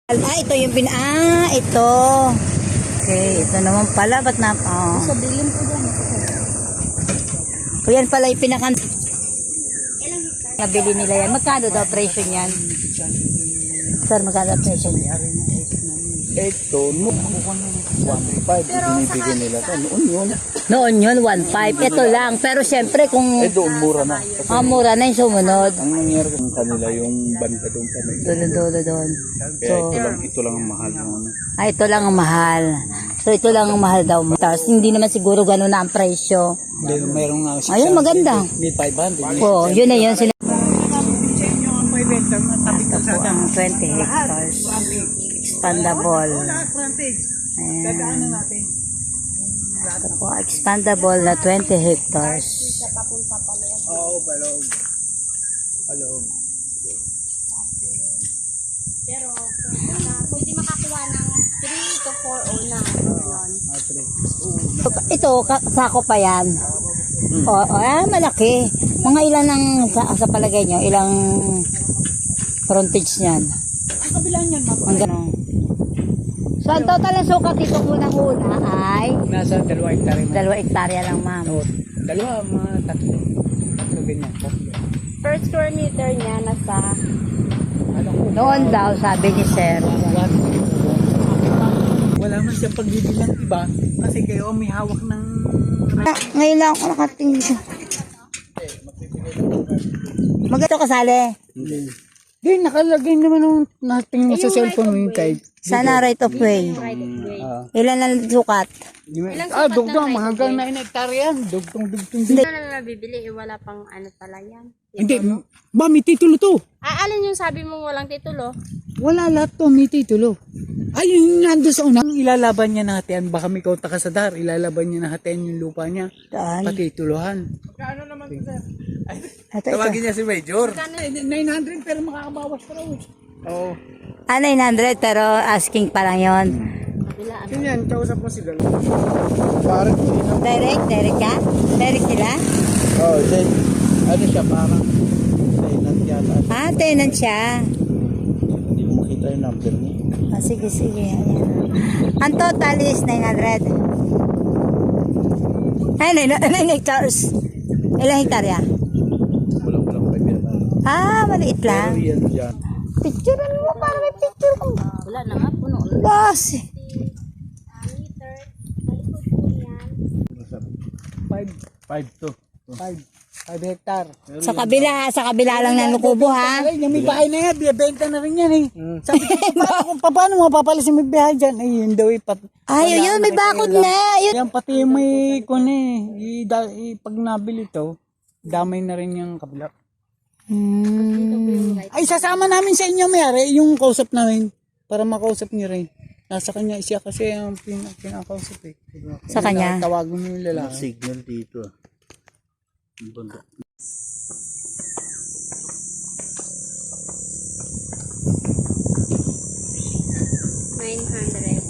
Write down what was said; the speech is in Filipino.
Ito yung ito. Okay, ito naman pala, ba't na, Sabihin ko dyan. O yan pala yung nabili nila yan. Magkano daw presyo niyan? Sir, magkano presyo niyan? Ito, 1.5 binibigyan nila ito. Noon yun, 1.5. Ito lang. Pero syempre kung Doon mura na. mura na yung sumunod. Ang nangyari kung kanila yung banda doon kami. Doon. Kaya ito lang ang mahal. Ito lang ang mahal. So ito lang ang mahal daw. Tapos hindi naman siguro gano'n na ang presyo. Mayroong nga. Ayun, maganda. May 500. Oo, yun na yun. Ito Ito po ang 20 hectares. Expandable. Ayan. Ito po, expandable na 20 hectares. Oo, palog. Pero pwede makakuha ng 3 to 4 o na. Ito, sako pa yan. Malaki. Mga ilan ang sa palagay nyo? Ilang frontage niyan? Ang kabila niyan, Ang gano'n. So, ang total na sukat dito unang-una ay nasa 2 hektarya. 2 hektarya lang, ma'am. Dalawa, mga tatlo. Tatlo ganyan. Per square meter niya nasa Noon daw, sabi ni Sir. Wala man siya pagbibilang iba kasi kayo may hawak ng Ngayon lang ako nakatingin. Maganda kasali. Hindi, nakalagay naman nung natingin mo sa cellphone mo yung type. Sana right of way. Ilan ang sukat? Dugtong, mahanggang na inektarya yan. Dugtong. Hindi na nabibili, wala pang ano pala yan. Hindi, ba may titulo to? Alin yung sabi mong walang titulo? Wala lahat to, may titulo. Ay, yung nandun sa unang ilalaban niya natin, baka may kaunta ka sa dar, ilalaban niya natin yung lupa niya. Saan? Patituluhan. Kano naman ito, sir? Tawagin niya si Major. 900 pero makakabawas pa raw. Oo. 900 pero asking pa lang yun. Yan, kausap mo sila. Parang Direct ka? Direct sila? oh, then, ano siya, parang tenant yata. Tenant siya. Hindi mo makita yung number niya. Sige. Ayan. Ang total is 900. Ay, 9 hectares. Ilang hektarya? Wala pa yata. Maliit lang. Pero yan. Picture mo, para may picture mo. Wala na nga, puno. Lasi. Meter, malikot po yan. 5 hektar. Sa kabila lang ng Lukubo, ha? Ay, yung may bahay na yan, bibenta na rin yan eh. Sabi ko, paano mo papalisin may bahay dyan? Ay, yun daw eh. Yun, may bakod na. Yun. Yan, pati yung may kone, pag nabili to, damay na rin yung kabila. Ay, sasama namin sa inyo, mayari, yung kausap namin, para makausap niyo rin. Nasa kanya siya kasi ang pinakausap eh. Sa kanya? Tawagan mo yung lalaki. Signal dito. Banda. $900.